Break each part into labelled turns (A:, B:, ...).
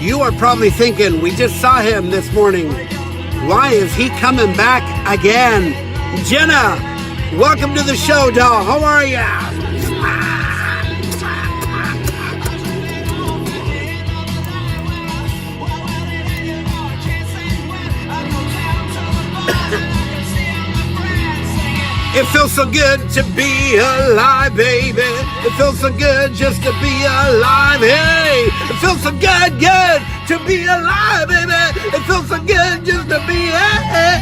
A: You are probably thinking, we just saw him this morning. Why is he coming back again? Jenna, welcome to the show, doll. How are ya? It feels so good to be alive, baby. It feels so good just to be alive. Hey, it feels so good to be alive, baby. It feels so good just to be hey.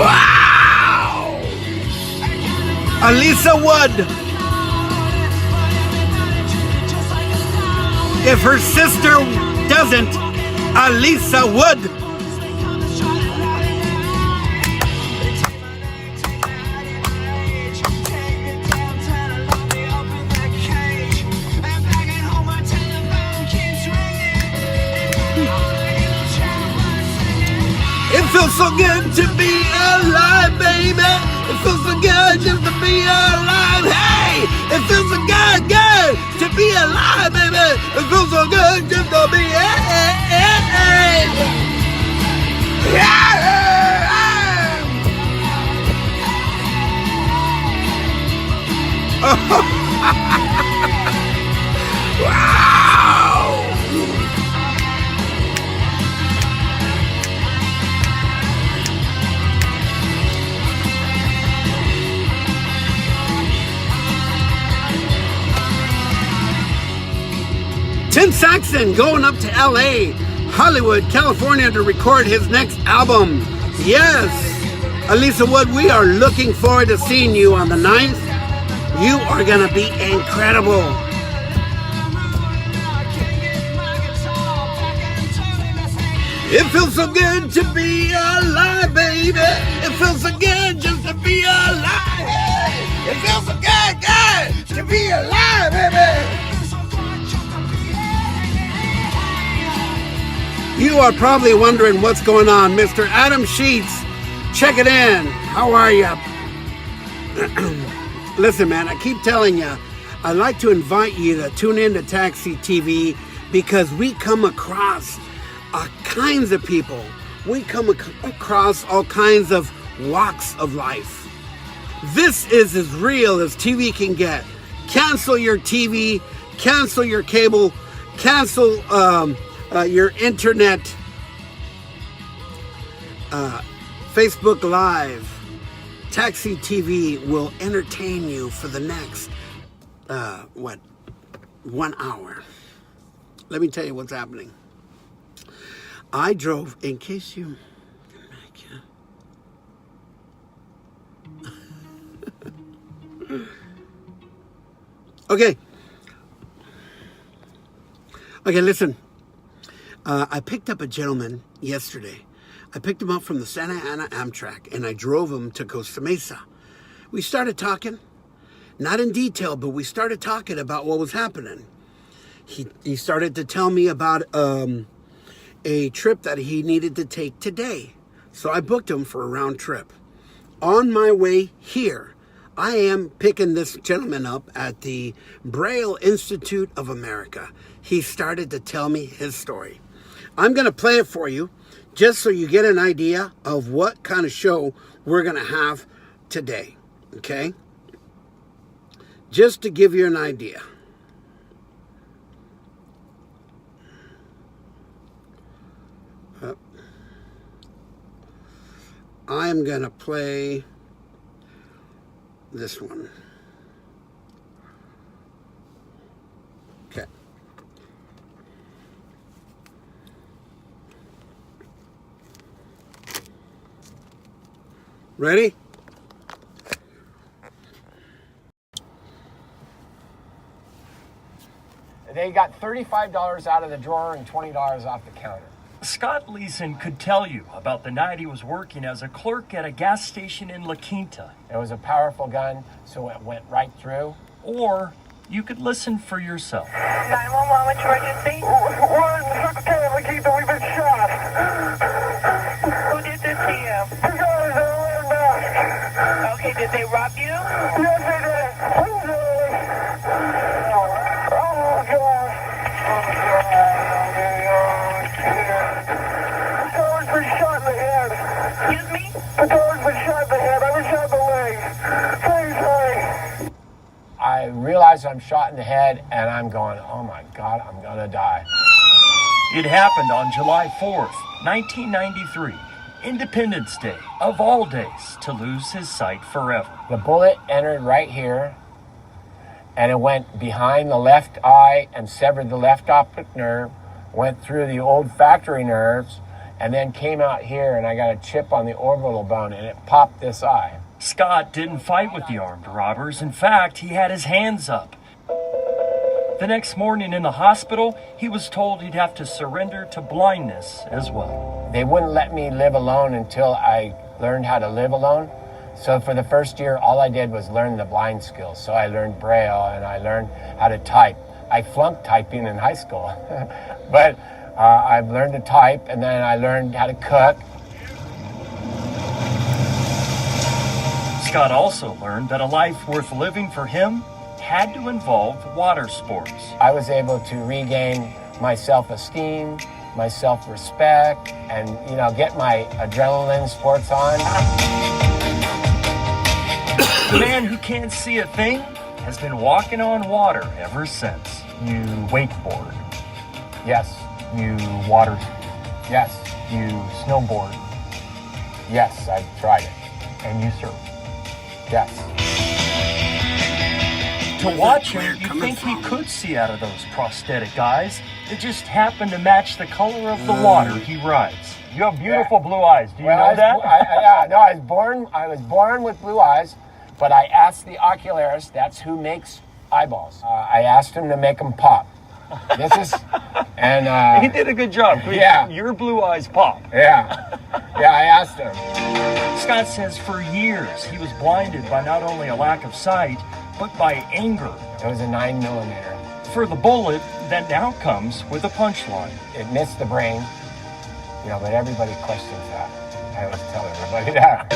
A: Wow! Alisa Wood. If her sister doesn't, Alisa would. It feels so good to be alive, baby. It feels so good just to be alive. Hey, it feels so good to be alive, baby. It feels so good just to be Wow! 10 Saxon going up to LA, Hollywood, California to record his next album. Yes, Alisa Wood, we are looking forward to seeing you on the 9th. You are going to be incredible. It feels so good to be alive, baby. It feels so good just to be alive. It feels so good to be alive, baby. You are probably wondering what's going on. Mr. Adam Sheets, check it in. How are you? Listen, man, I keep telling you, I'd like to invite you to tune in to Taxi TV because we come across all kinds of people. We come across all kinds of walks of life. This is as real as TV can get. Cancel your TV, cancel your cable, cancel your internet, Facebook Live. Taxi TV will entertain you for the next 1 hour. Let me tell you what's happening. I drove, in case you okay, listen. I picked up a gentleman yesterday. I picked him up from the Santa Ana Amtrak, and I drove him to Costa Mesa. We started talking, not in detail, but we started talking about what was happening. He started to tell me about a trip that he needed to take today. So I booked him for a round trip. On my way here, I am picking this gentleman up at the Braille Institute of America. He started to tell me his story. I'm going to play it for you just so you get an idea of what kind of show we're going to have today. Okay? Just to give you an idea. I'm going to play this one. Okay. Ready?
B: They got $35 out of the drawer and $20 off the counter.
C: Scott Leeson could tell you about the night he was working as a clerk at a gas station in La Quinta.
B: It was a powerful gun, so it went right through.
C: Or you could listen for yourself.
D: 911, what's your emergency? We're in the Circle K in La Quinta, we've been shot. Who did this to you? Excuse me?
E: The dog's been shot in the head. I was shot in the leg. Very sorry.
B: I realize I'm shot in the head, and I'm going, oh my God, I'm gonna die.
C: It happened on July 4th, 1993, Independence Day, of all days, to lose his sight forever.
B: The bullet entered right here, and it went behind the left eye and severed the left optic nerve, went through the old factory nerves, and then came out here, and I got a chip on the orbital bone, and it popped this eye.
C: Scott didn't fight with the armed robbers. In fact, he had his hands up. The next morning in the hospital, he was told he'd have to surrender to blindness as well.
B: They wouldn't let me live alone until I learned how to live alone. So for the first year, all I did was learn the blind skills. So I learned Braille and I learned how to type. I flunked typing in high school, but I've learned to type, and then I learned how to cook.
C: Scott also learned that a life worth living for him had to involve water sports.
B: I was able to regain my self-esteem, my self-respect, and, get my adrenaline sports on.
C: The man who can't see a thing has been walking on water ever since.
F: You wakeboard,
B: Yes,
F: you water ski,
B: yes,
F: you snowboard,
B: yes, I've tried it.
F: and you surf.
B: Yes.
C: To watch him, you think he could see out of those prosthetic eyes that just happen to match the color of the water he rides.
F: You have beautiful blue eyes. Do you know
B: I
F: that?
B: I was born with blue eyes, but I asked the ocularist, that's who makes eyeballs. I asked him to make them pop.
F: He did a good job.
B: Yeah.
F: Your blue eyes pop.
B: Yeah, I asked him.
C: Scott says for years he was blinded by not only a lack of sight, but by anger
B: It was a 9mm.
C: for the bullet that now comes with a punchline.
B: It missed the brain, but everybody questions that. I always tell everybody that.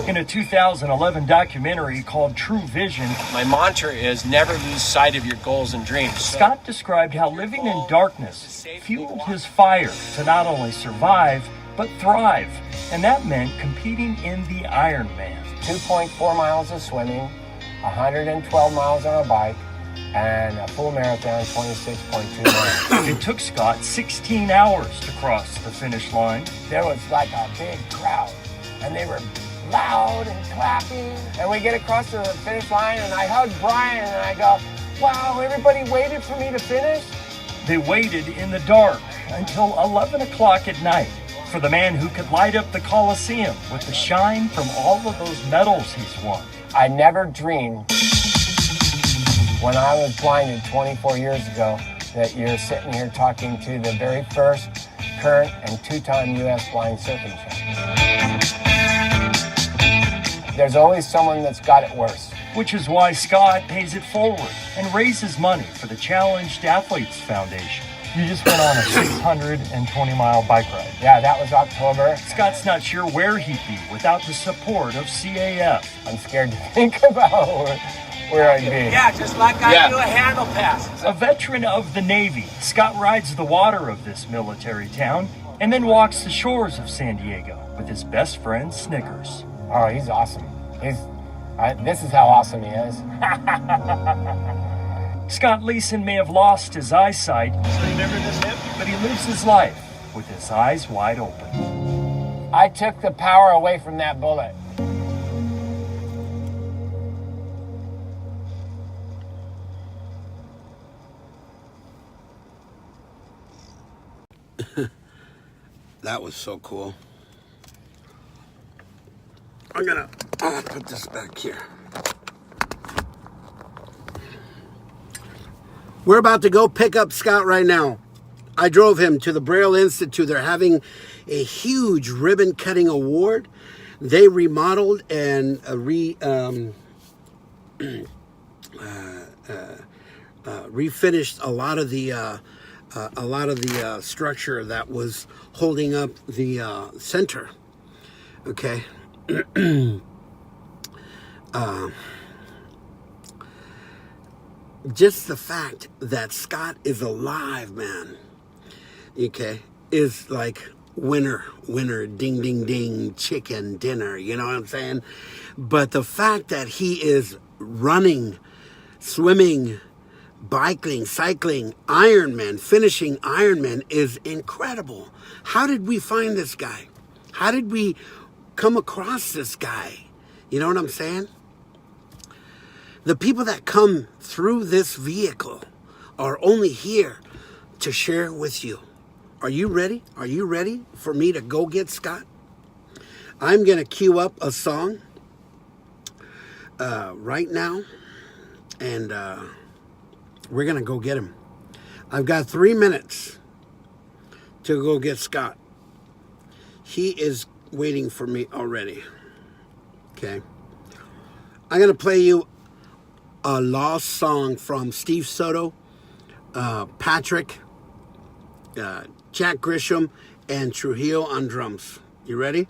C: In a 2011 documentary called True Vision,
G: My mantra is never lose sight of your goals and dreams.
C: Scott described how living in darkness fueled his fire to not only survive, but thrive. And that meant competing in the Ironman.
B: 2.4 miles of swimming, 112 miles on a bike, and a full marathon, 26.2 miles.
C: It took Scott 16 hours to cross the finish line.
B: There was like a big crowd, and they were loud and clapping. And we get across to the finish line, and I hug Brian, and I go, wow, everybody waited for me to finish?
C: They waited in the dark until 11 o'clock at night for the man who could light up the Coliseum with the shine from all of those medals he's won.
B: I never dreamed when I was blinded 24 years ago that you're sitting here talking to the very first, current, and two-time U.S. blind surfing champion. There's always someone that's got it worse.
C: Which is why Scott pays it forward and raises money for the Challenged Athletes Foundation.
F: You just went on a 620-mile bike ride.
B: Yeah, that was October.
C: Scott's not sure where he'd be without the support of CAF.
B: I'm scared to think about where I'd be.
G: Yeah, just like I do a handle pass.
C: A veteran of the Navy, Scott rides the water of this military town and then walks the shores of San Diego with his best friend Snickers.
B: Oh, he's awesome. This is how awesome he is.
C: Scott Leeson may have lost his eyesight, but he lives his life with his eyes wide open.
B: I took the power away from that bullet.
A: That was so cool. I'm gonna put this back here. We're about to go pick up Scott right now. I drove him to the Braille Institute. They're having a huge ribbon cutting award. They remodeled and refinished a lot of the structure that was holding up the center. Okay. Just the fact that Scott is alive, man, okay, is like winner, ding, ding, ding, chicken dinner. You know what I'm saying? But the fact that he is running, swimming, biking, cycling, Ironman, finishing Ironman is incredible. How did we find this guy? How did we come across this guy? You know what I'm saying? The people that come through this vehicle are only here to share with you. Are you ready? Are you ready for me to go get Scott? I'm going to queue up a song right now, and we're going to go get him. I've got 3 minutes to go get Scott. He is waiting for me already. Okay. I'm going to play you a lost song from Steve Soto, Patrick, Jack Grisham, and Trujillo on drums. You ready?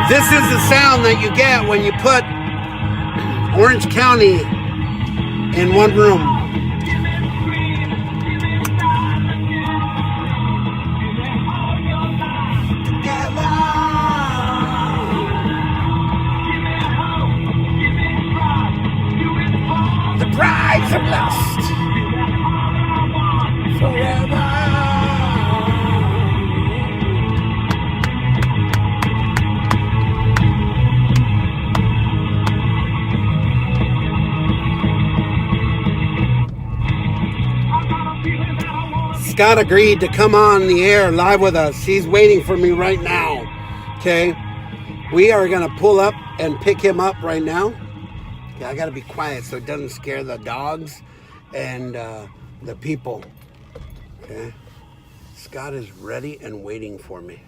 A: This is the sound that you get when you put Orange County in one room. The brides of lust forever. Scott agreed to come on the air live with us. He's waiting for me right now. Okay. We are going to pull up and pick him up right now. Okay, I got to be quiet so it doesn't scare the dogs and the people. Okay. Scott is ready and waiting for me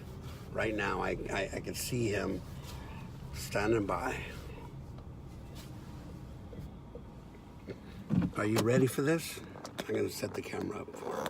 A: right now. I can see him standing by. Are you ready for this? I'm going to set the camera up for him.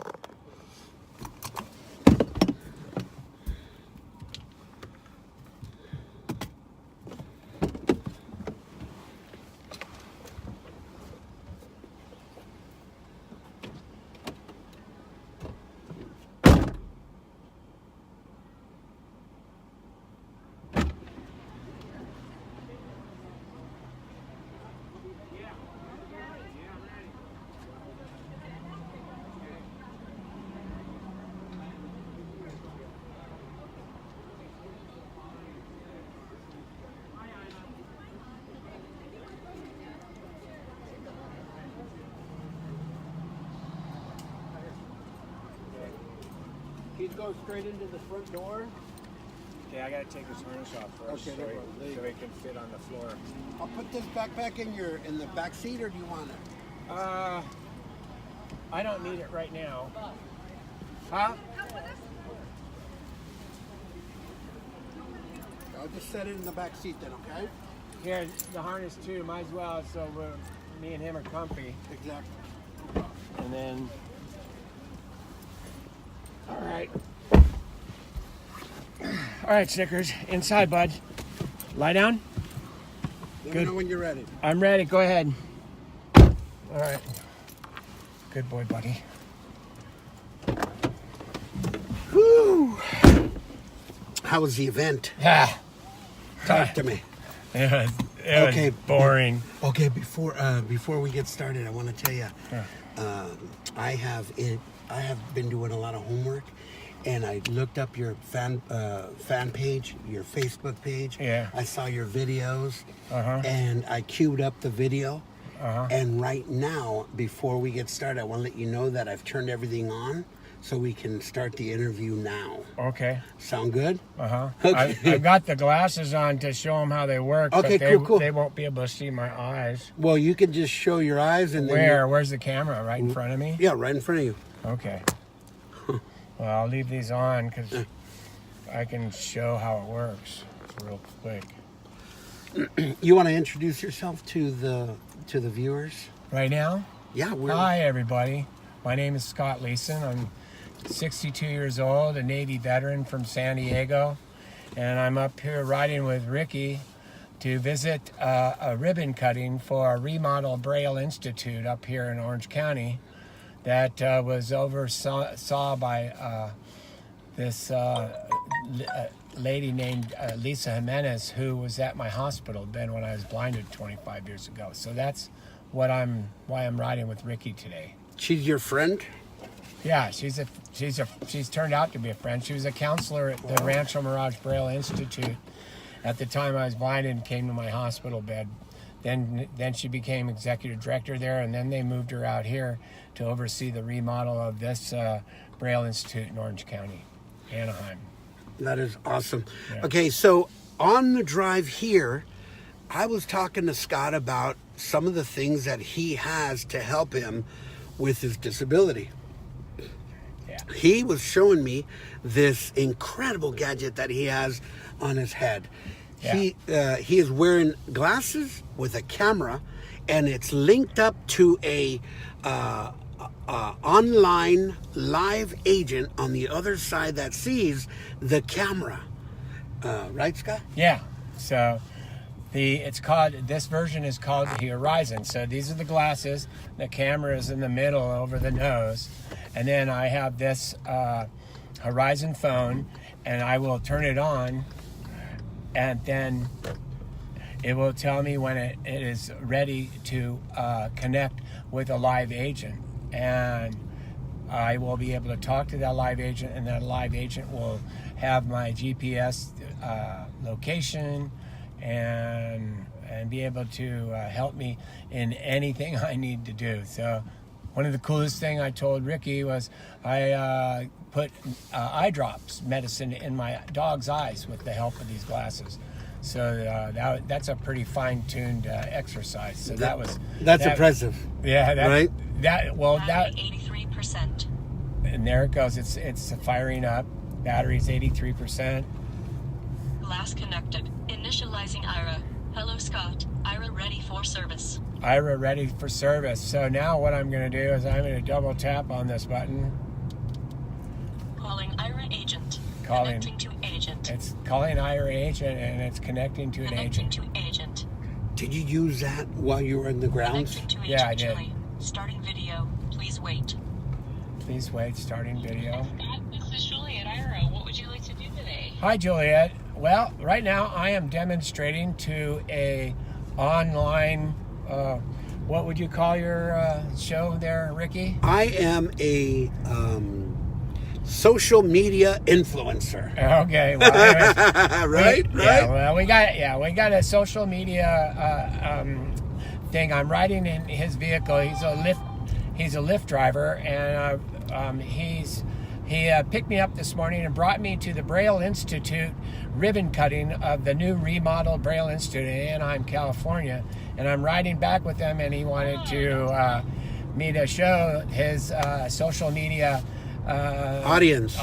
A: He'd go straight into the front door.
B: Okay, I gotta take his harness off first,
A: Okay,
B: so he can fit on the floor.
A: I'll put this backpack in the back seat, or do you want it?
B: I don't need it right now.
A: Huh? I'll just set it in the back seat then, okay?
B: Here, the harness too, might as well, so me and him are comfy.
A: Exactly.
B: And then, all right. All right, Snickers, inside, bud. Lie down.
A: Let me know when you're ready.
B: I'm ready, go ahead. All right. Good boy, buddy.
A: Whew. How was the event?
B: Yeah.
A: Talk to me.
B: It
A: Okay.
B: was boring.
A: Okay, before we get started, I want to tell you, I have been doing a lot of homework, and I looked up your fan page, your Facebook page.
B: Yeah.
A: I saw your videos,
B: Uh-huh.
A: and I queued up the video.
B: Uh-huh.
A: And right now, before we get started, I want to let you know that I've turned everything on so we can start the interview now.
F: Okay.
A: Sound good?
F: Uh-huh.
A: Okay.
F: I've got the glasses on to show them how they work.
A: Okay,
F: but
A: cool.
F: They won't be able to see my eyes.
A: Well, you can just show your eyes and
F: Where's the camera? Right in front of me?
A: Yeah, right in front of you.
F: Okay. Well, I'll leave these on because I can show how it works real quick.
A: You want to introduce yourself to the viewers?
F: Right now?
A: Yeah.
F: Hi, everybody. My name is Scott Leeson. I'm 62 years old, a Navy veteran from San Diego, and I'm up here riding with Ricky to visit a ribbon cutting for a Remodel Braille Institute up here in Orange County that was oversaw by this lady named Lisa Menace, who was at my hospital bed when I was blinded 25 years ago. So that's why I'm riding with Ricky today.
A: She's your friend?
F: Yeah, she's turned out to be a friend. She was a counselor at the Rancho Mirage Braille Institute at the time I was blinded and came to my hospital bed. Then she became executive director there, and then they moved her out here to oversee the remodel of this Braille Institute in Orange County, Anaheim.
A: That is awesome.
F: Yeah.
A: Okay, so on the drive here, I was talking to Scott about some of the things that he has to help him with his disability.
F: Yeah.
A: He was showing me this incredible gadget that he has on his head.
F: Yeah.
A: He is wearing glasses with a camera, and it's linked up to a online live agent on the other side that sees the camera. Right, Scott?
F: Yeah. So this version is called the Horizon. So these are the glasses. The camera is in the middle over the nose, and then I have this Horizon phone, and I will turn it on, and then it will tell me when it is ready to connect with a live agent, and I will be able to talk to that live agent, and that live agent will have my GPS location and be able to help me in anything I need to do. So one of the coolest thing I told Ricky was I put eye drops medicine in my dog's eyes with the help of these glasses. So that's a pretty fine-tuned exercise. So that's
A: impressive.
F: Yeah,
A: right.
F: That
D: 83%.
F: And there it goes. It's firing up. Battery's 83%.
D: Glass connected. Initializing IRA. Hello, Scott. IRA ready for service.
F: IRA ready for service. So now what I'm going to do is I'm going to double tap on this button.
D: Calling IRA agent.
F: Calling.
D: Connecting to agent.
F: It's calling IRA agent, and it's connecting to an agent.
D: Connecting to agent.
A: Did you use that while you were in the grounds?
D: Connecting to
F: Yeah, I
D: agent
F: did.
D: Julie. Starting video. Please wait.
F: Please wait. Starting video.
D: Scott, this is Julie at IRA. What would you like to do today?
F: Hi, Juliet. Well, right now I am demonstrating to a online. What would you call your show there, Ricky?
A: I am a social media influencer.
F: Okay. Well, anyways,
A: Right?
F: Yeah. Well, we got a social media thing. I'm riding in his vehicle. He's a Lyft driver, and he picked me up this morning and brought me to the Braille Institute ribbon cutting of the new Remodel Braille Institute in Anaheim, California. And I'm riding back with him, and he wanted to me to show his social media
A: Audience.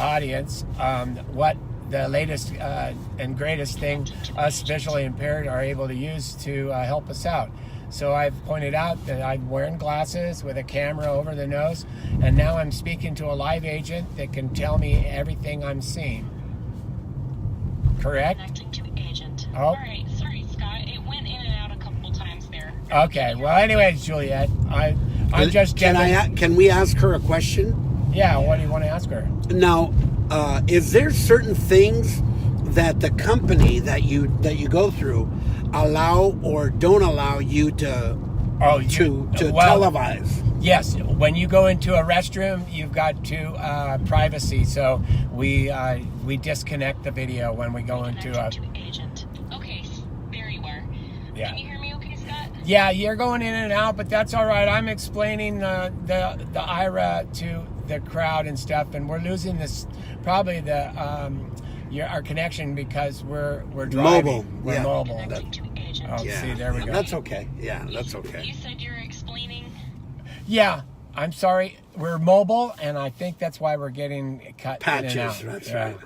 F: What the latest and greatest thing us visually impaired are able to use to help us out. So I've pointed out that I'm wearing glasses with a camera over the nose, and now I'm speaking to a live agent that can tell me everything I'm seeing. Correct?
D: Connecting to agent.
F: Oh.
D: All right. Sorry, Scott. It went in and out a couple times there.
F: Okay. Well, anyways, Juliet, I'm just
A: Can we ask her a question?
F: Yeah. What do you want to ask her?
A: Now, is there certain things that the company that you go through allow or don't allow you to televise?
F: Yes, when you go into a restroom, you've got to privacy. So we disconnect the video when we go into a.
D: To agent. Okay, there you are.
F: Yeah.
D: Can you hear me okay, Scott?
F: Yeah, you're going in and out, but that's all right. I'm explaining the IRA to the crowd and stuff, and we're losing this probably our connection because we're driving.
A: Mobile.
F: We're
A: Yeah.
F: mobile.
D: Connecting to agent.
F: Oh,
A: Yeah.
F: see, there we go.
A: That's okay. Yeah, that's okay.
D: You said you're explaining.
F: Yeah, I'm sorry. We're mobile, and I think that's why we're getting cut in and
A: Patches.
F: out.
A: That's
F: Yeah.
A: right.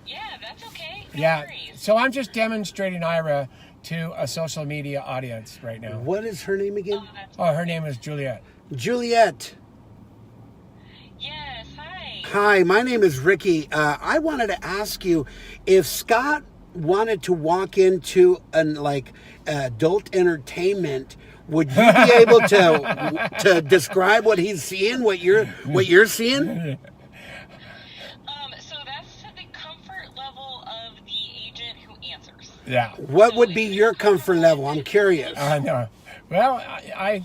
D: Yeah, that's okay. No
F: Yeah.
D: worries.
F: So I'm just demonstrating Ira to a social media audience right now.
A: What is her name again?
F: Oh, her name is Juliet.
A: Juliet.
D: Yes, hi.
A: Hi, my name is Ricky. I wanted to ask you if Scott wanted to walk into adult entertainment, would you be able to describe what he's seeing, what you're seeing?
D: So that's the comfort level of the agent who answers.
F: Yeah.
A: What would be your comfort level? I'm curious.
F: No. Well, I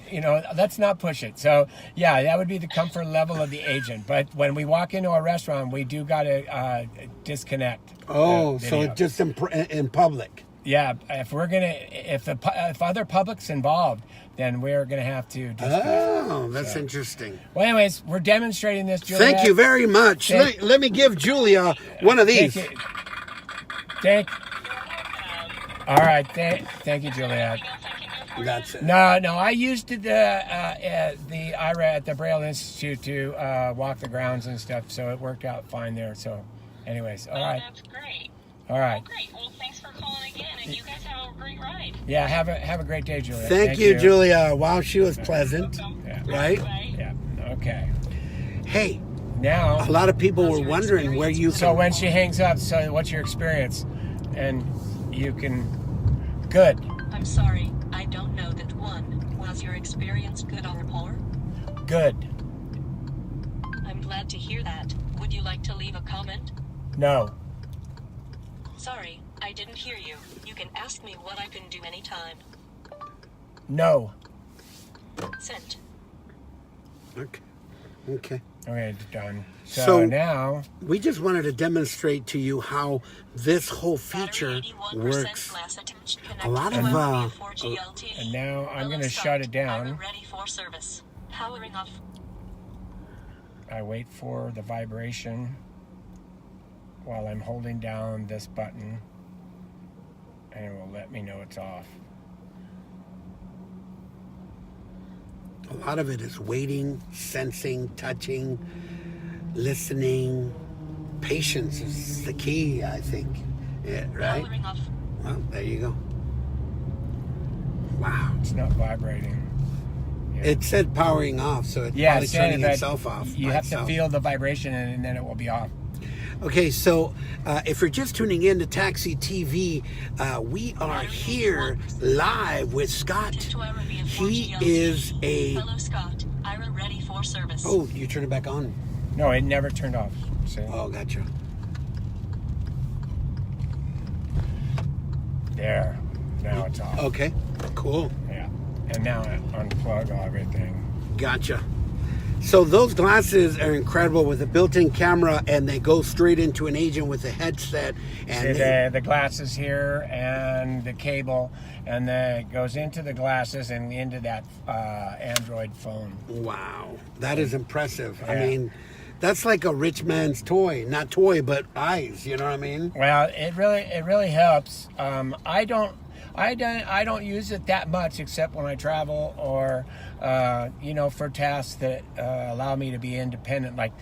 F: let's not push it. So, yeah, that would be the comfort level of the agent. But when we walk into a restaurant, we do got to disconnect.
A: Oh,
F: the
A: so
F: video.
A: just in public.
F: Yeah, if other public's involved, then we're gonna have to disconnect.
A: Oh, that's interesting.
F: Well, anyways, we're demonstrating this, Juliet.
A: Thank you very much. Let me give Julia one of these.
F: All right, thank you, Juliet.
A: That's it.
F: No, I used the IRA at the Braille Institute to walk the grounds and stuff, so it worked out fine there. So, anyways, all right.
D: That's great.
F: All right.
D: Great. Well, thanks for calling again, and you guys have a great ride.
F: Yeah, have a great day, Juliet.
A: Thank you, Julia. Wow, she was pleasant.
F: Yeah.
A: Right?
F: Yeah. Okay.
A: Hey,
F: Now,
A: a lot of people were wondering where you
F: so when she hangs up, so what's your experience? And you can. Good.
D: I'm sorry. I don't know that one. Was your experience good or poor?
F: Good.
D: I'm glad to hear that. Would you like to leave a comment?
F: No.
D: Sorry, I didn't hear you. You can ask me what I can do anytime.
F: No.
D: Sent.
A: Okay.
F: Okay, done.
A: So-
F: So now,
A: We just wanted to demonstrate to you how this whole feature
D: Battery 81%
A: works.
D: glass attached,
A: A lot
D: connected
A: of,
D: to
A: uh,
D: USB 4G LTE.
F: and now I'm
D: Hello,
F: gonna
D: Scott.
F: shut it down.
D: I'm ready for service. Powering off.
F: I wait for the vibration while I'm holding down this button, and it will let me know it's off.
A: A lot of it is waiting, sensing, touching, listening. Patience is the key, I think. Yeah, right?
D: Powering off.
A: Well, there you go. Wow.
F: It's not vibrating.
A: It said powering off, so it's
F: Yeah,
A: probably
F: it's saying
A: turning
F: that
A: itself off.
F: you
A: by
F: have
A: itself.
F: to feel the vibration, and then it will be off.
A: Okay, so if you're just tuning in to Taxi TV, we are here live with Scott.
D: To Ira via 4G
A: He
D: LTE.
A: is a...
D: Hello, Scott. Ira ready for service.
A: Oh, you turn it back on.
F: No, it never turned off. See?
A: Oh, gotcha.
F: There. Now it's off.
A: Okay, cool.
F: Yeah. And now I unplug everything.
A: Gotcha. So those glasses are incredible with a built-in camera, and they go straight into an agent with a headset. And
F: See the glasses here and the cable, and then it goes into the glasses and into that Android phone.
A: wow, that is impressive. I
F: Yeah.
A: mean, that's like a rich man's toy. Not toy, but eyes. You know what I mean?
F: Well, it really helps. I don't use it that much except when I travel or for tasks that allow me to be independent, like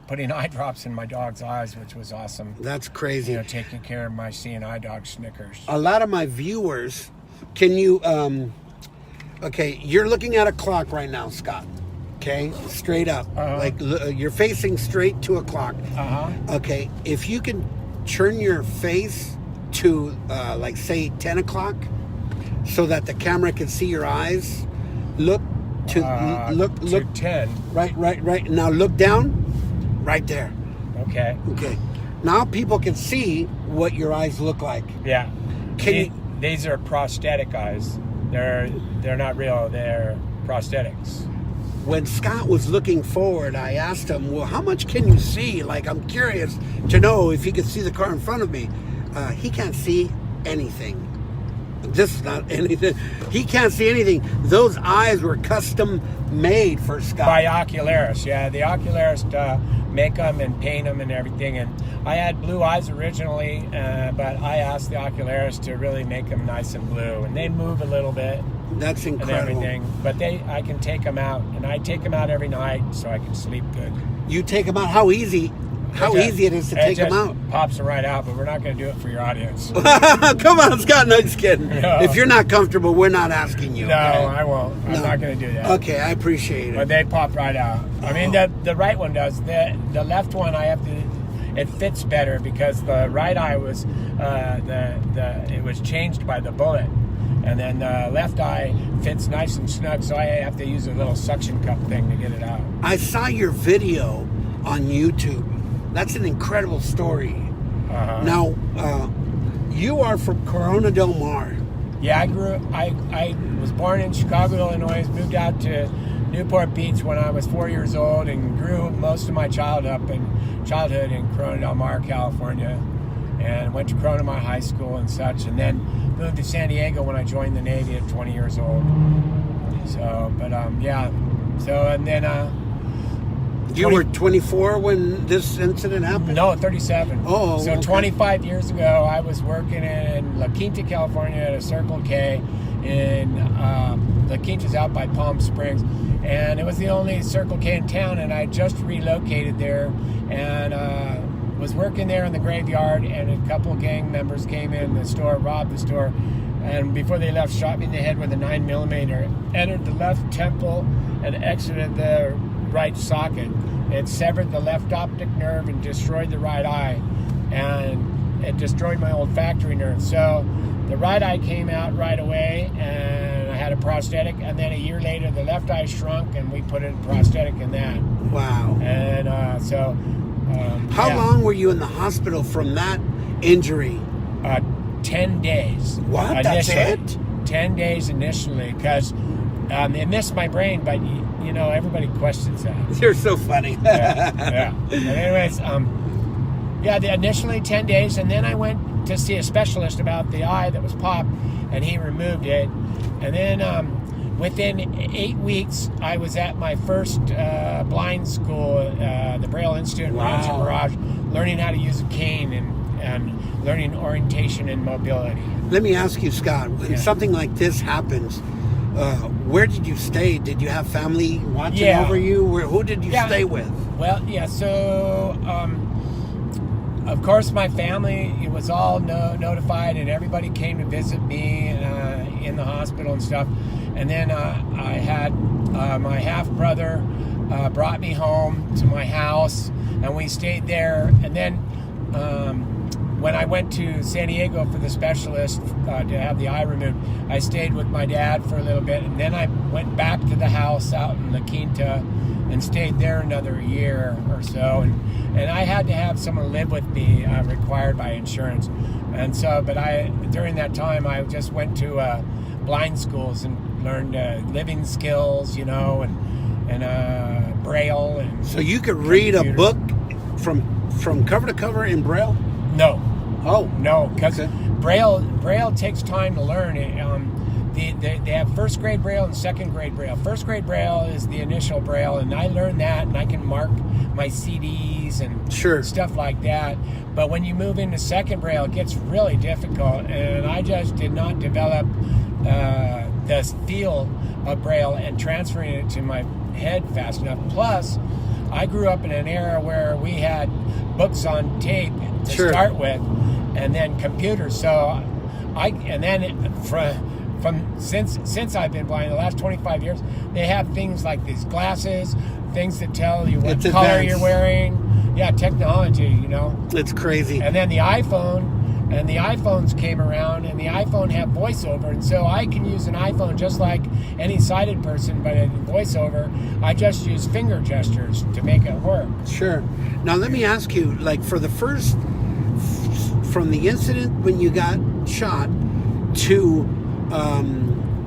F: putting eye drops in my dog's eyes, which was awesome.
A: That's crazy.
F: Taking care of my seeing eye dog Snickers.
A: A lot of my viewers, can you? Okay, you're looking at a clock right now, Scott. Okay, straight up, you're facing straight to a clock. Okay, if you can turn your face to say 10 o'clock, so that the camera can see your eyes. Look to look
F: to 10.
A: Right. Now look down, right there.
F: Okay.
A: Okay. Now people can see what your eyes look like.
F: Yeah.
A: Can
F: These are prosthetic eyes. They're not real. They're prosthetics.
A: When Scott was looking forward, I asked him, well, how much can you see? Like, I'm curious to know if he could see the car in front of me. He can't see anything. This is not anything. He can't see anything. Those eyes were custom made for Scott.
F: By Ocularis, yeah. The Ocularis make them and paint them and everything. And I had blue eyes originally, but I asked the Ocularis to really make them nice and blue. And they move a little bit.
A: That's
F: And
A: incredible.
F: everything. But I can take them out. And I take them out every night so I can sleep good.
A: You take them out. How easy it is to take them out.
F: Pops them right out, but we're not going to do it for your audience.
A: Come on, Scott. No, just kidding.
F: No.
A: If you're not comfortable, we're not asking you.
F: No,
A: okay?
F: I won't. I'm
A: No.
F: not going to do that.
A: Okay, I appreciate
F: But
A: it.
F: they pop right out. I mean, the right one does. The left one, I have to. It fits better because the right eye was it was changed by the bullet, and then the left eye fits nice and snug. So I have to use a little suction cup thing to get it out.
A: I saw your video on YouTube. That's an incredible story.
F: Uh-huh.
A: Now, you are from Corona Del Mar.
F: Yeah, I was born in Chicago, Illinois. Moved out to Newport Beach when I was 4 years old, and grew most of my childhood in Corona Del Mar, California, and went to Corona Mar High School and such, and then moved to San Diego when I joined the Navy at 20 years old. So, but yeah. So and then
A: You were 24 when this incident happened?
F: no, 37.
A: Oh,
F: so
A: okay.
F: 25 years ago, I was working in La Quinta, California, at a Circle K in La Quinta's out by Palm Springs, and it was the only Circle K in town, and I just relocated there, and was working there in the graveyard, and a couple of gang members came in the store, robbed the store, and before they left, shot me in the head with a 9mm, entered the left temple, and exited the right socket. It severed the left optic nerve and destroyed the right eye, and it destroyed my olfactory nerve. So the right eye came out right away, and I had a prosthetic, and then a year later the left eye shrunk, and we put in a prosthetic in that.
A: Wow.
F: And
A: How
F: yeah.
A: long were you in the hospital from that injury?
F: 10 days.
A: What? That's it?
F: 10 days initially, because it missed my brain, but you know, everybody questions that.
A: You're so funny.
F: Yeah. But anyways, initially 10 days, and then I went to see a specialist about the eye that was popped, and he removed it. And then within 8 weeks, I was at my first blind school, the Braille Institute in Rancho Mirage, learning how to use a cane and learning orientation and mobility.
A: Let me ask you, Scott, when something like this happens, where did you stay? Did you have family watching over you? Who did you stay with?
F: Well, yeah, so of course my family, it was all notified, and everybody came to visit me in the hospital and stuff. And then I had my half-brother brought me home to my house, and we stayed there. And then when I went to San Diego for the specialist to have the eye removed, I stayed with my dad for a little bit, and then I went back to the house out in La Quinta and stayed there another year or so. And I had to have someone live with me, required by insurance. And so, but during that time, I just went to blind schools and learned living skills, you know, and Braille. And
A: so you could read a book from cover to cover in Braille?
F: No.
A: Oh.
F: No, because
A: Okay.
F: Braille takes time to learn. They have first grade Braille and second grade Braille. First grade Braille is the initial Braille, and I learned that, and I can mark my CDs and stuff like that. But when you move into second Braille, it gets really difficult, and I just did not develop the feel of Braille and transferring it to my head fast enough. Plus, I grew up in an era where we had books on tape to start with, and then computers. So since I've been blind, the last 25 years, they have things like these glasses, things that tell you what color you're wearing. Yeah, technology, you know.
A: It's crazy.
F: And then the iPhones came around, and the iPhone had voiceover, and so I can use an iPhone just like any sighted person, but in voiceover, I just use finger gestures to make it work.
A: Sure. Now let me ask you, like from the incident when you got shot to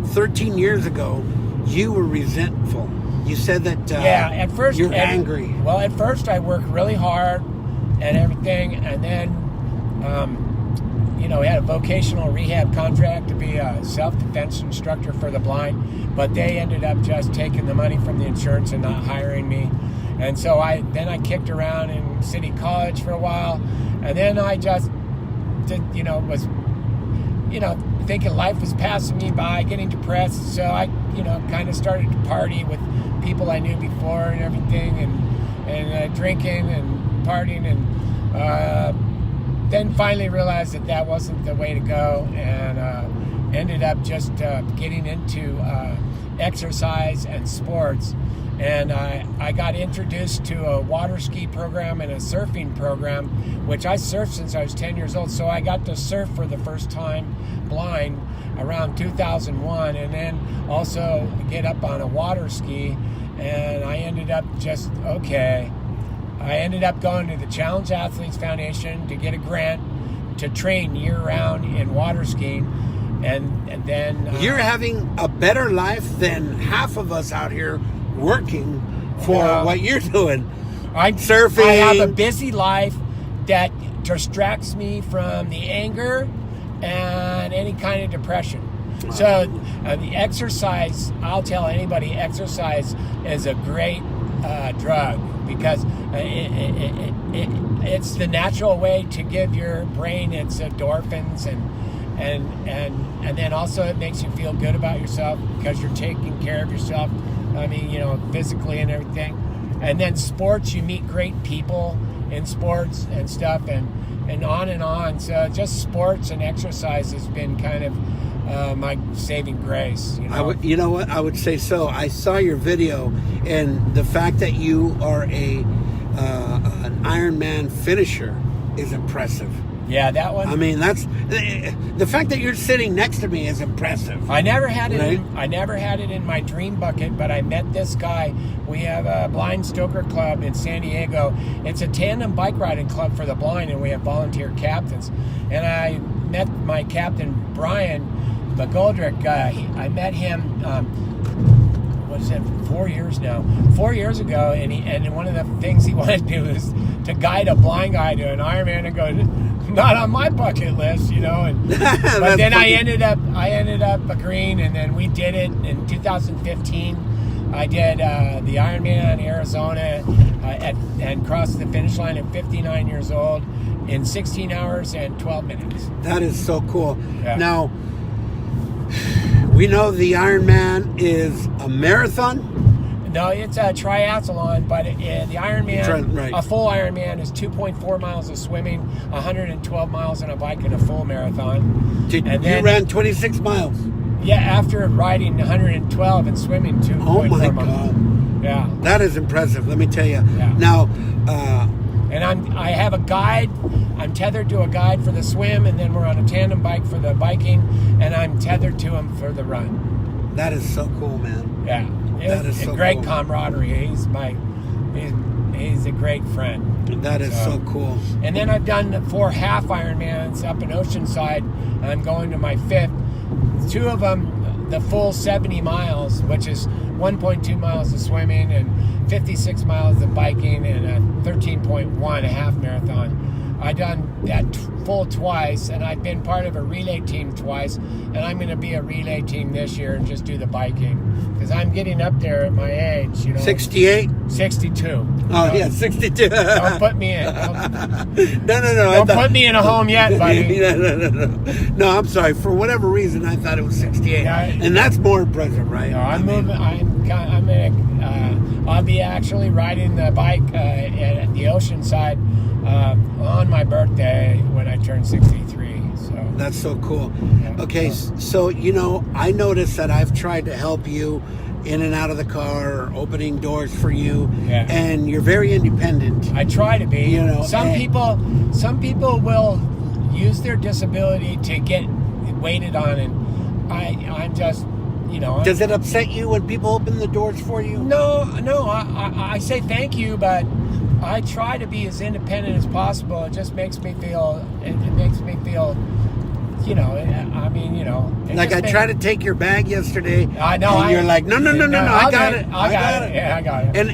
A: 13 years ago, you were resentful. You said that
F: at first
A: you're angry.
F: Well, at first I worked really hard and everything, and then we had a vocational rehab contract to be a self-defense instructor for the blind, but they ended up just taking the money from the insurance and not hiring me. And so I kicked around in City College for a while, and then I just was thinking life was passing me by, getting depressed. So I kind of started to party with people I knew before and everything, and drinking and partying, and then finally realized that wasn't the way to go, and ended up just getting into exercise and sports. And I got introduced to a water ski program and a surfing program, which I surfed since I was 10 years old. So I got to surf for the first time blind around 2001, and then also get up on a water ski. And I ended up I ended up going to the Challenge Athletes Foundation to get a grant to train year-round in water skiing. And then...
A: You're having a better life than half of us out here working for what you're doing.
F: I'm
A: surfing.
F: I have a busy life that distracts me from the anger and any kind of depression. Wow. So the exercise, I'll tell anybody, exercise is a great drug, because it's the natural way to give your brain its endorphins, and then also it makes you feel good about yourself because you're taking care of yourself. I mean, physically and everything. And then sports, you meet great people in sports and stuff, and on and on. So just sports and exercise has been kind of my saving grace.
A: You know what? I would say so. I saw your video, and the fact that you are an Ironman finisher is impressive.
F: Yeah, that one.
A: I mean, that's the fact that you're sitting next to me is impressive.
F: I never had it. I never had it in my dream bucket, but I met this guy. We have a blind stoker club in San Diego. It's a tandem bike riding club for the blind, and we have volunteer captains. And I met my captain, Brian McGoldrick. I met him. What is it? 4 years now. 4 years ago, and one of the things he wanted to do is to guide a blind guy to an Ironman, and go, not on my bucket list, And but then I ended up agreeing, and then we did it in 2015. I did the Ironman in Arizona and crossed the finish line at 59 years old in 16 hours and 12 minutes.
A: That is so cool.
F: Yeah.
A: Now, we know the Ironman is a marathon.
F: No, it's a triathlon, but the Ironman,
A: right.
F: A full Ironman is 2.4 miles of swimming, 112 miles on a bike, and a full marathon.
A: You ran 26 miles.
F: Yeah, after riding 112 and swimming 2.4 miles.
A: Oh my God.
F: Yeah.
A: That is impressive, let me tell you.
F: Yeah.
A: Now,
F: and I have a guide. I'm tethered to a guide for the swim, and then we're on a tandem bike for the biking, and I'm tethered to him for the run.
A: that is so cool, man.
F: Yeah.
A: That is so
F: great
A: cool.
F: camaraderie. He's a great friend.
A: That is so cool.
F: And then I've done 4 half Ironmans up in Oceanside. I'm going to my 5th. 2 of them, the full 70 miles, which is 1.2 miles of swimming and 56 miles of biking, and a 13.1 a half marathon. I've done that full twice, and I've been part of a relay team twice, and I'm going to be a relay team this year and just do the biking, because I'm getting up there at my age.
A: 68?
F: 62.
A: Oh, yeah, 62.
F: Don't put me in.
A: No.
F: Don't put me in a home yet, buddy.
A: No. No, I'm sorry. For whatever reason, I thought it was 68.
F: Yeah,
A: and that's more impressive, right?
F: No, I'll be actually riding the bike at the Oceanside on my birthday when I turn 63. So
A: that's so cool.
F: Yeah.
A: Okay, so I noticed that I've tried to help you in and out of the car, opening doors for you, and you're very independent.
F: I try to be. Some people will use their disability to get waited on, and I'm just.
A: Does it upset you when people open the doors for you?
F: No. I say thank you, but I try to be as independent as possible. It just makes me feel. It makes me feel.
A: Like I tried to take your bag yesterday.
F: I know.
A: And you're like, no. I got it.
F: Yeah, I got it.
A: And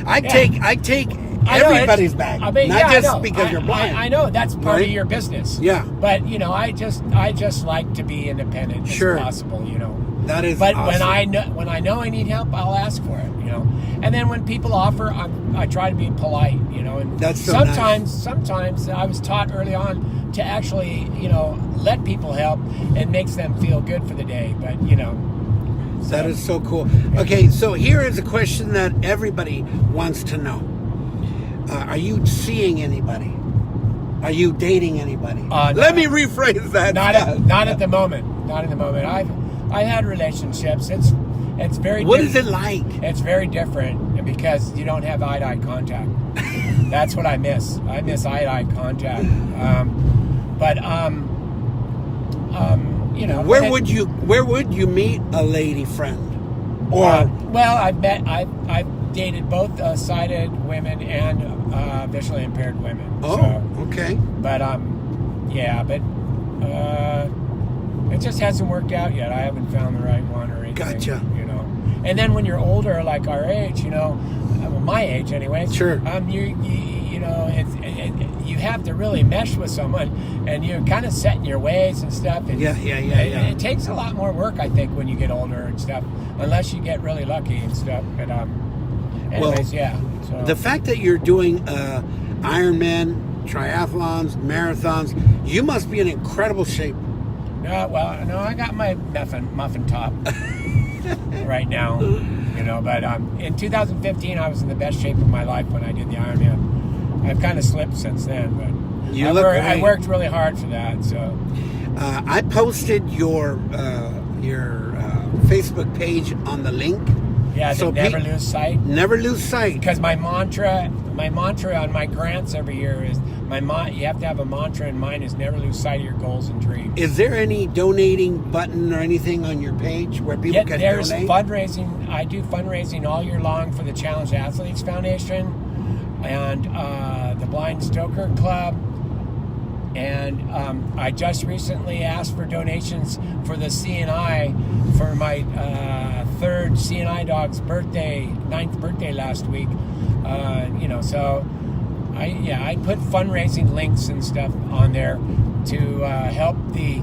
A: I take
F: I know,
A: everybody's back.
F: I mean,
A: not
F: yeah, I
A: just
F: know.
A: because you're blind.
F: I know that's part
A: right?
F: of your business.
A: Yeah.
F: But I just like to be independent
A: Sure.
F: as possible.
A: That is
F: But
A: awesome.
F: when I know I need help, I'll ask for it. And then when people offer, I try to be polite. And
A: That's so
F: sometimes I was taught early on to actually let people help. It makes them feel good for the day. But
A: That is so cool. Okay, so here is a question that everybody wants to know. Are you seeing anybody? Are you dating anybody? Let me rephrase that.
F: Not at the moment. Not at the moment. I've had relationships. It's very.
A: What is it like?
F: It's very different because you don't have eye-to-eye contact. That's what I miss. I miss eye-to-eye contact. Where
A: would you meet a lady friend? Or
F: well, I've dated both sighted women and visually impaired women.
A: Okay.
F: But it just hasn't worked out yet. I haven't found the right one or anything.
A: Gotcha.
F: And then when you're older, like our age, my age anyway.
A: Sure.
F: You have to really mesh with someone, and you're kind of set in your ways and stuff. And
A: Yeah.
F: It takes a lot more work, I think, when you get older and stuff, unless you get really lucky and stuff. But anyways, yeah. So.
A: The fact that you're doing Ironman, triathlons, marathons, you must be in incredible shape.
F: No, I got my muffin top right now, But in 2015, I was in the best shape of my life when I did the Ironman. I've kind of slipped since then, but I worked really hard for that. So
A: I posted your Facebook page on the link.
F: Yeah, so never lose sight.
A: Never lose sight.
F: Because my mantra on my grants every year is you have to have a mantra, and mine is never lose sight of your goals and dreams.
A: Is there any donating button or anything on your page where people can donate?
F: There's fundraising. I do fundraising all year long for the Challenged Athletes Foundation and the Blind Stoker Club. And I just recently asked for donations for the CNI for my third CNI dog's birthday, 9th birthday last week. So I put fundraising links and stuff on there to help the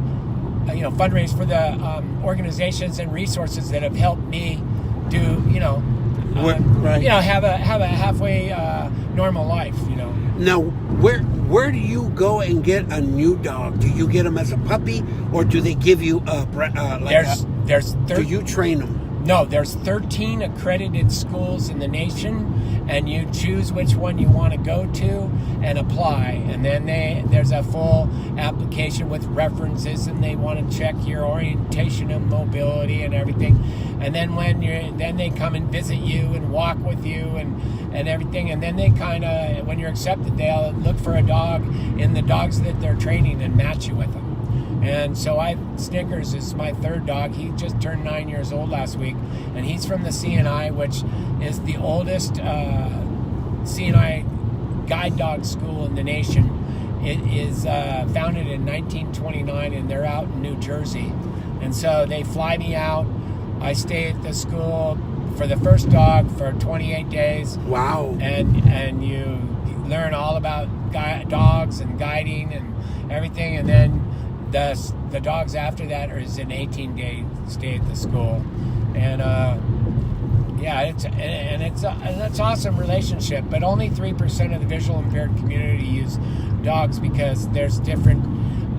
F: fundraise for the organizations and resources that have helped me do have a halfway normal life.
A: Now, where do you go and get a new dog? Do you get them as a puppy, or do they give you do you train them?
F: No, there's 13 accredited schools in the nation, and you choose which one you want to go to and apply. And then there's a full application with references, and they want to check your orientation and mobility and everything. And then then they come and visit you and walk with you and everything. And then they kind of, when you're accepted, they'll look for a dog in the dogs that they're training and match you with them. And so Snickers is my third dog. He just turned 9 years old last week, and he's from the CNI, which is the oldest CNI guide dog school in the nation. It is founded in 1929, and they're out in New Jersey. And so they fly me out. I stay at the school for the first dog for 28 days.
A: Wow.
F: And you learn all about dogs and guiding and everything, and then the dogs after that is an 18-day stay at the school, and it's an awesome relationship. But only 3% of the visual impaired community use dogs because there's different.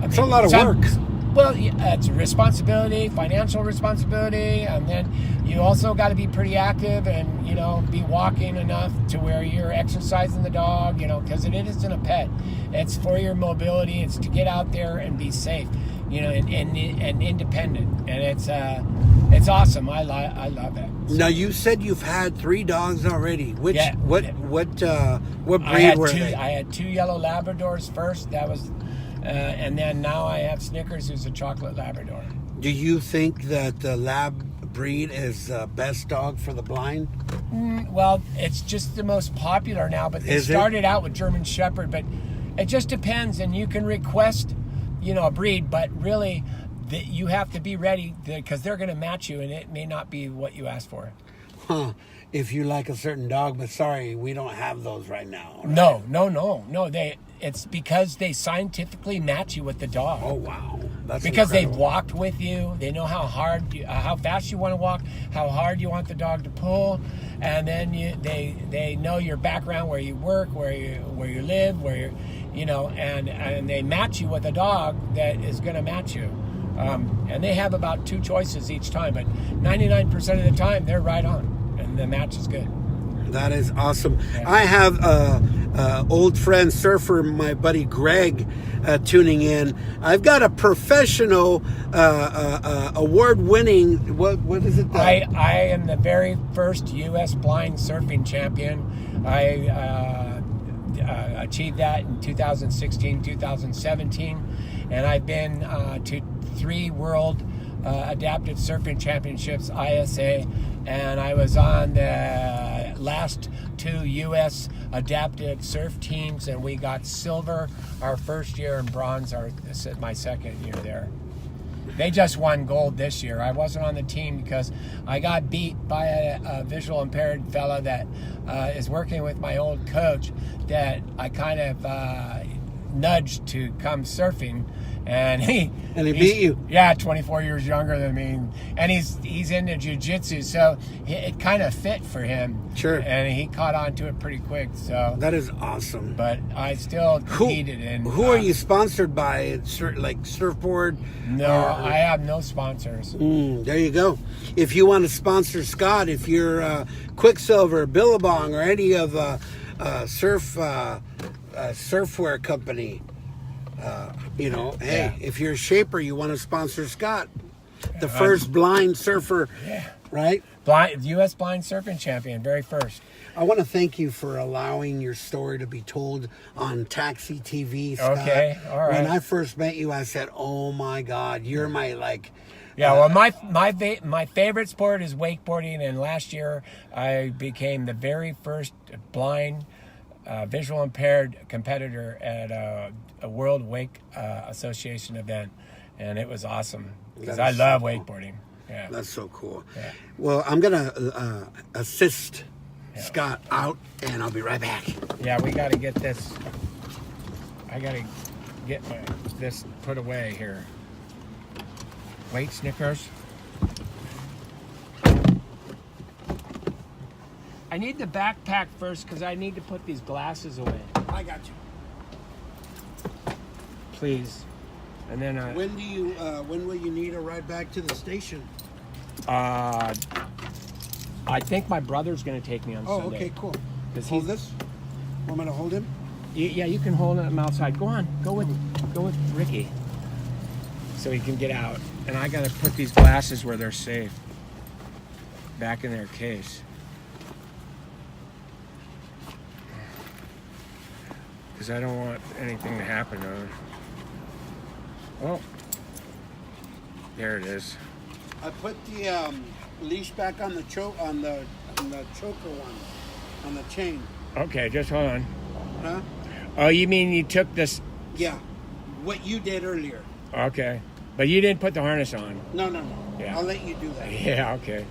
A: It's a lot of work.
F: Well, it's responsibility, financial responsibility, and then you also got to be pretty active and be walking enough to where you're exercising the dog, because it isn't a pet. It's for your mobility. It's to get out there and be safe, and independent. And it's awesome. I love it.
A: Now you said you've had 3 dogs already. What breed were they?
F: I had 2 yellow Labradors first. That was. And then now I have Snickers, who's a chocolate Labrador.
A: Do you think that the Lab breed is the best dog for the blind?
F: Well, it's just the most popular now, but they started out with German Shepherd, but it just depends, and you can request, a breed, but really you have to be ready because they're going to match you, and it may not be what you asked for.
A: Huh. if you like a certain dog, but sorry, we don't have those right now. Right?
F: No. It's because they scientifically match you with the dog.
A: Oh wow, that's
F: because
A: incredible.
F: they've walked with you. They know how fast you want to walk, how hard you want the dog to pull, and then they know your background, where you work, where you live, and they match you with a dog that is going to match you. And they have about 2 choices each time, but 99% of the time they're right on, and the match is good.
A: That is awesome. Yeah. I have old friend surfer, my buddy Greg, tuning in. I've got a professional, award-winning. What is it?
F: I am the very first U.S. blind surfing champion. I achieved that in 2016, 2017, and I've been to 3 world adapted surfing championships, ISA, and I was on the last 2 U.S. adapted surf teams, and we got silver our first year and bronze my second year there. They just won gold this year. I wasn't on the team because I got beat by a visual impaired fella that is working with my old coach that I kind of nudged to come surfing, and he
A: beat you.
F: Yeah, 24 years younger than me, and he's into jiu-jitsu, so it kind of fit for him.
A: Sure.
F: And he caught on to it pretty quick. So
A: that is awesome.
F: But I still competed in.
A: Who are you sponsored by? Like Surfboard?
F: No, I have no sponsors.
A: There you go. If you want to sponsor Scott, if you're Quicksilver, Billabong, or any of surfwear company, if you're a shaper, you want to sponsor Scott, the first blind surfer, right?
F: U.S. blind surfing champion, very first.
A: I want to thank you for allowing your story to be told on Taxi TV, Scott.
F: Okay, all right.
A: When I first met you, I said, "Oh my God, you're my like."
F: Yeah, well, my favorite sport is wakeboarding, and last year I became the very first blind, visual impaired competitor at a World Wake Association event, and it was awesome because I love wakeboarding. Yeah,
A: that's so cool.
F: Yeah.
A: Well, I'm gonna assist Scott out, and I'll be right back.
F: Yeah, we got to get this. I got to get this put away here. Wait, Snickers. I need the backpack first because I need to put these glasses away.
A: I got you.
F: Please. And then
A: when will you need a ride back to the station?
F: I think my brother's going to take me on Sunday.
A: Oh, okay, cool.
F: Hold
A: this? Want me to hold him?
F: Yeah, you can hold him outside. Go on. Go with Ricky. So he can get out. And I got to put these glasses where they're safe. Back in their case. Because I don't want anything to happen to him. Oh. There it is.
A: I put the leash back on the choker one, on the chain.
F: Okay, just hold on.
A: Huh?
F: Oh, you mean you took this?
A: Yeah, what you did earlier.
F: Okay, but you didn't put the harness on.
A: No.
F: Yeah.
A: I'll let you do that.
F: Yeah, okay.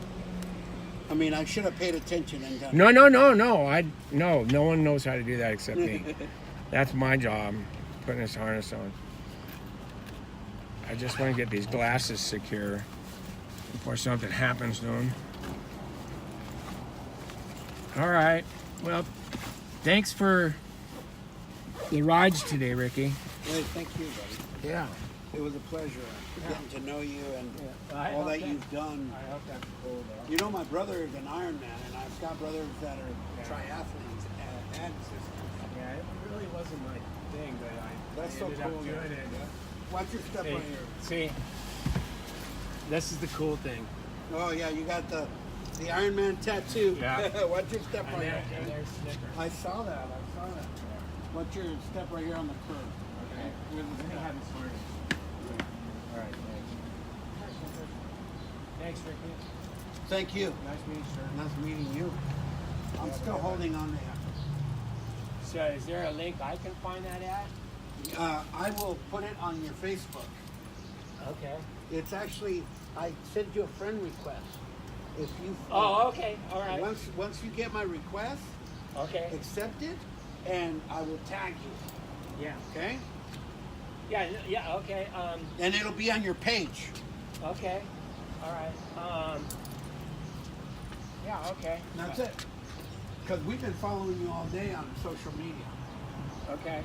A: I mean, I should have paid attention and done.
F: No. No one knows how to do that except me. That's my job, putting this harness on. I just want to get these glasses secure before something happens to them. All right. Well, thanks for the rides today, Ricky.
A: Hey, thank you, buddy.
F: Yeah.
A: It was a pleasure getting to know you and all that you've done.
F: I hope that's cool, though.
A: You know, my brother is an Ironman, and I've got brothers that are triathletes and sisters.
F: Yeah, it really wasn't my thing, but
A: That's so
F: ended
A: cool.
F: up doing it.
A: Watch your step right here.
F: See, this is the cool thing.
A: Oh yeah, you got the Ironman tattoo.
F: Yeah.
A: Watch your step right here.
F: And there's Snickers.
A: I saw that. Watch your step right here on the curve.
F: Okay. Let me have this harness. All right, thanks. Thanks, Ricky.
A: Thank you.
F: Nice meeting you, sir.
A: Nice meeting you. I'm still holding on there.
F: So, is there a link I can find that at?
A: I will put it on your Facebook.
F: Okay.
A: It's actually, I sent you a friend request. If you
F: Oh, okay. All right.
A: once you get my request,
F: Okay.
A: accept it, and I will tag you.
F: Yeah.
A: Okay?
F: Yeah. Yeah. Okay.
A: And it'll be on your page.
F: Okay. All right. Yeah. Okay.
A: That's it. Because we've been following you all day on social media.
F: Okay.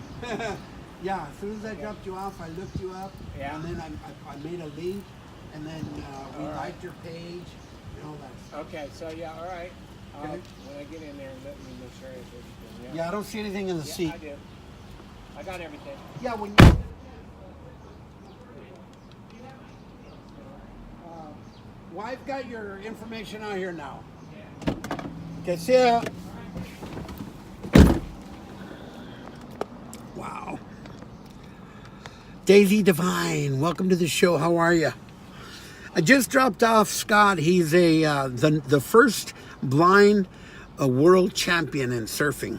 A: Yeah, as soon as I dropped you off, I looked you up.
F: Yeah.
A: And then I made a link, and then we
F: All right.
A: liked your page and all that stuff.
F: Okay. So yeah. All right.
A: Okay.
F: When I get in there, let me make sure everything.
A: Yeah, I don't see anything in the
F: Yeah,
A: seat.
F: I do. I got everything.
A: Yeah, when you... Well, I've got your information out here now. Okay, see ya. Wow. Daisy Divine, welcome to the show. How are you? I just dropped off Scott. He's the first blind world champion in surfing.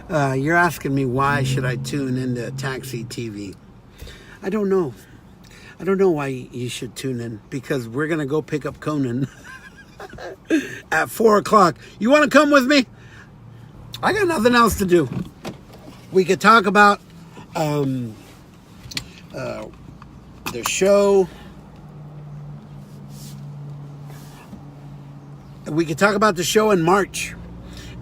A: You're asking me why should I tune into Taxi TV? I don't know. I don't know why you should tune in, because we're going to go pick up Conan at 4 o'clock. You want to come with me? I got nothing else to do. We could talk about the show. We could talk about the show in March.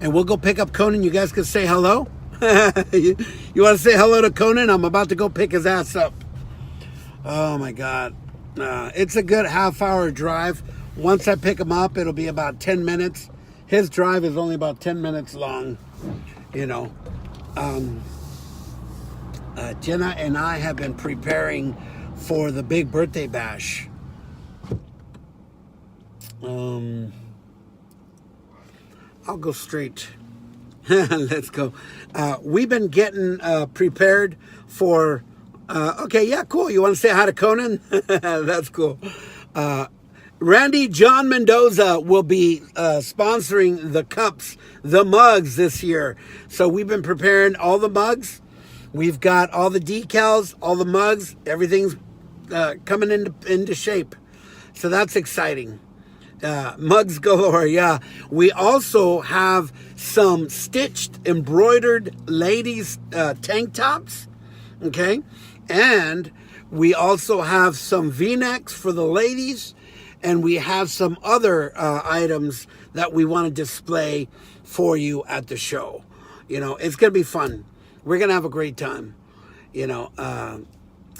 A: And we'll go pick up Conan. You guys can say hello. You want to say hello to Conan? I'm about to go pick his ass up. Oh my God. It's a good half-hour drive. Once I pick him up, it'll be about 10 minutes. His drive is only about 10 minutes long. You know. Jenna and I have been preparing for the big birthday bash. I'll go straight. Let's go. We've been getting prepared for... okay, yeah, cool. You want to say hi to Conan? That's cool. Randy John Mendoza will be sponsoring the cups, the mugs this year. So we've been preparing all the mugs. We've got all the decals, all the mugs. Everything's coming into shape. So that's exciting. Mugs galore, yeah. We also have some stitched, embroidered ladies' tank tops, okay? And we also have some V-necks for the ladies, and we have some other items that we want to display for you at the show. You know, it's going to be fun. We're going to have a great time. You know,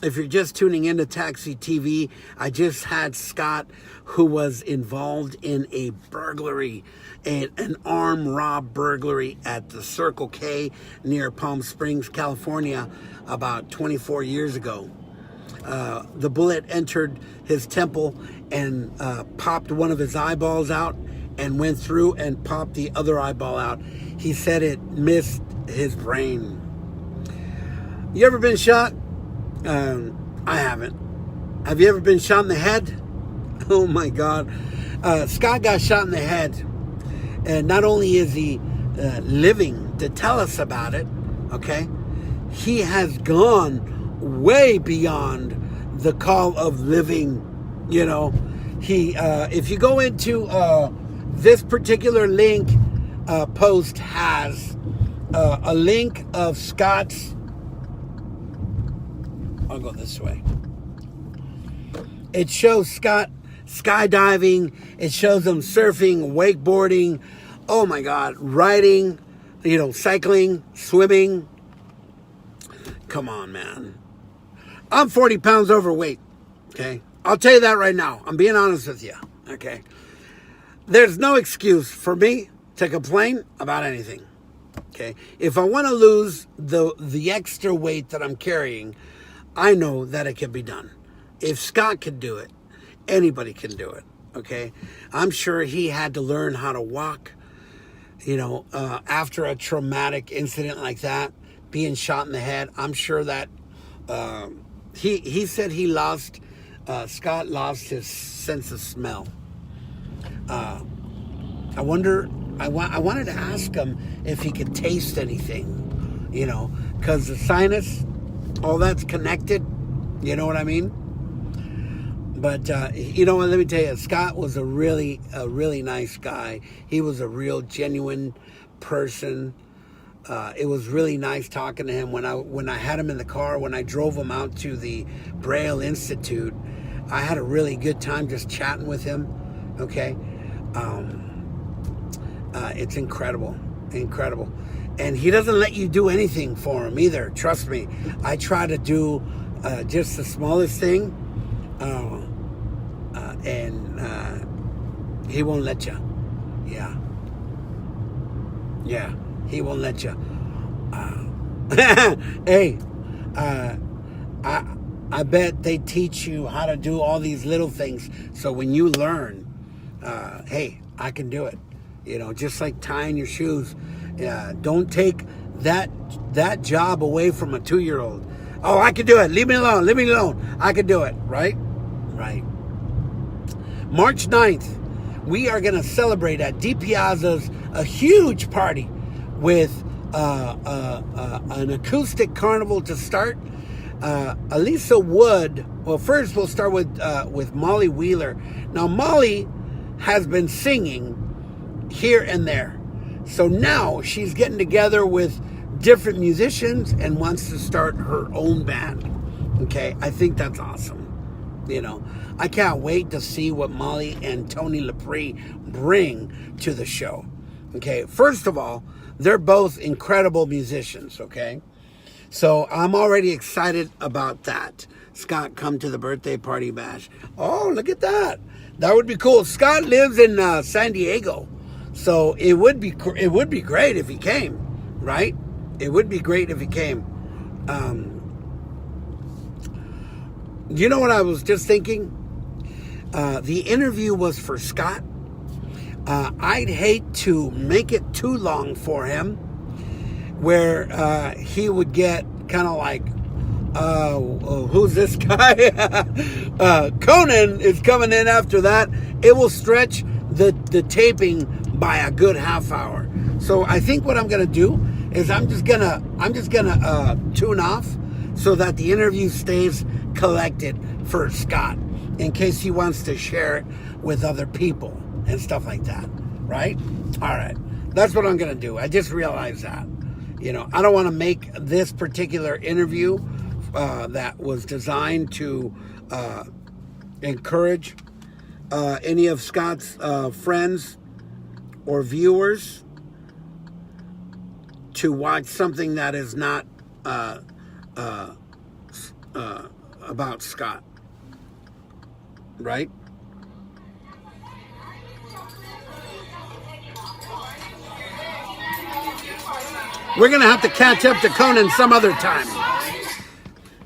A: if you're just tuning into Taxi TV, I just had Scott, who was involved in a burglary, an armed rob burglary at the Circle K near Palm Springs, California, about 24 years ago. The bullet entered his temple and popped one of his eyeballs out and went through and popped the other eyeball out. He said it missed his brain. You ever been shot? I haven't. Have you ever been shot in the head? Oh my God. Scott got shot in the head. And not only is he living to tell us about it, okay, he has gone way beyond the call of living. You know, if you go into this particular link, post has a link of Scott's. I'll go this way. It shows Scott skydiving. It shows him surfing, wakeboarding. Oh my God, riding, cycling, swimming. Come on, man. I'm 40 pounds overweight, okay? I'll tell you that right now. I'm being honest with you, okay? There's no excuse for me to complain about anything, okay? If I want to lose the extra weight that I'm carrying, I know that it can be done. If Scott can do it, anybody can do it, okay? I'm sure he had to learn how to walk, after a traumatic incident like that, being shot in the head. I'm sure that he said Scott lost his sense of smell. I wanted to ask him if he could taste anything, because the sinus, all that's connected, you know what I mean? But you know what? Let me tell you, Scott was a really nice guy. He was a real genuine person. It was really nice talking to him when I had him in the car, when I drove him out to the Braille Institute. I had a really good time just chatting with him. Okay, it's incredible, and he doesn't let you do anything for him either. Trust me, I try to do just the smallest thing, and he won't let you. Yeah, he won't let you. Hey, I bet they teach you how to do all these little things. So when you learn, hey, I can do it. You know, just like tying your shoes. Don't take that job away from a 2-year-old. Oh, I can do it. Leave me alone. I can do it. Right. March 9th, we are going to celebrate at D Piazza's a huge party with an acoustic carnival to start. Elisa Wood. Well, first we'll start with Molly Wheeler. Now, Molly has been singing here and there, so now she's getting together with different musicians and wants to start her own band. Okay, I think that's awesome. You know, I can't wait to see what Molly and Tony Lepre bring to the show. Okay, first of all, they're both incredible musicians. Okay, so I'm already excited about that. Scott, come to the birthday party bash. Oh, look at that. That would be cool. Scott lives in San Diego, so it would be great if he came, right? It would be great if he came. You know what I was just thinking? The interview was for Scott. I'd hate to make it too long for him, where he would get kind of like, who's this guy? Conan is coming in after that. It will stretch the taping by a good half hour. So I think what I'm gonna do is I'm just gonna tune off so that the interview stays collected for Scott in case he wants to share it with other people and stuff like that, right? All right, that's what I'm gonna do. I just realized that. You know, I don't want to make this particular interview that was designed to encourage any of Scott's friends or viewers to watch something that is not about Scott, right? We're going to have to catch up to Conan some other time.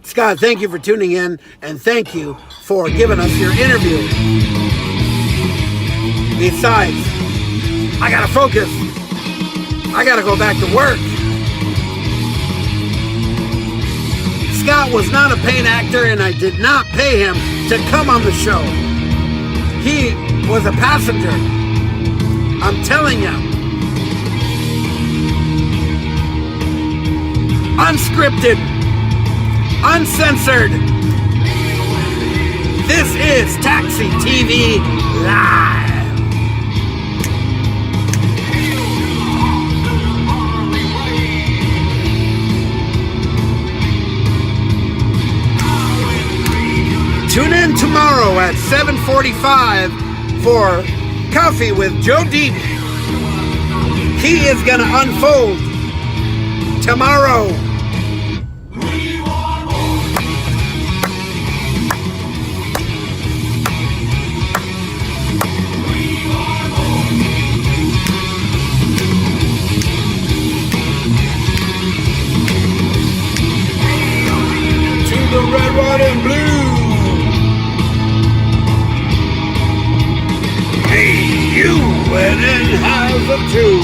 A: Scott, thank you for tuning in, and thank you for giving us your interview. Besides, I got to focus. I got to go back to work. Scott was not a paid actor, and I did not pay him to come on the show. He was a passenger. I'm telling you. Unscripted, uncensored. This is Taxi TV Live. Tune in tomorrow at 7:45 for Coffee with Joe Deep. He is going to unfold tomorrow. The red, white, and blue. Hey, you went in half of two.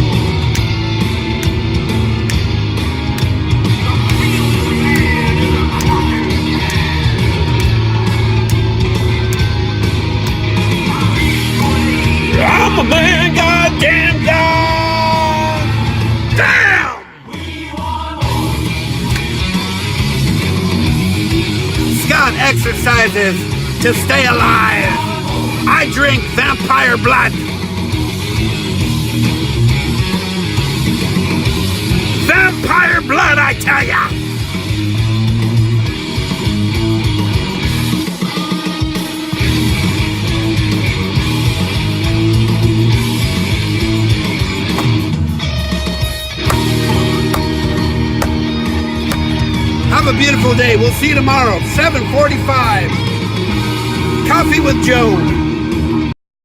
A: I'm a man, goddamn God. Damn! Scott exercises to stay alive. I drink vampire blood. Vampire blood, I tell ya! Have a beautiful day. We'll see you tomorrow, 7:45. Coffee with Joe.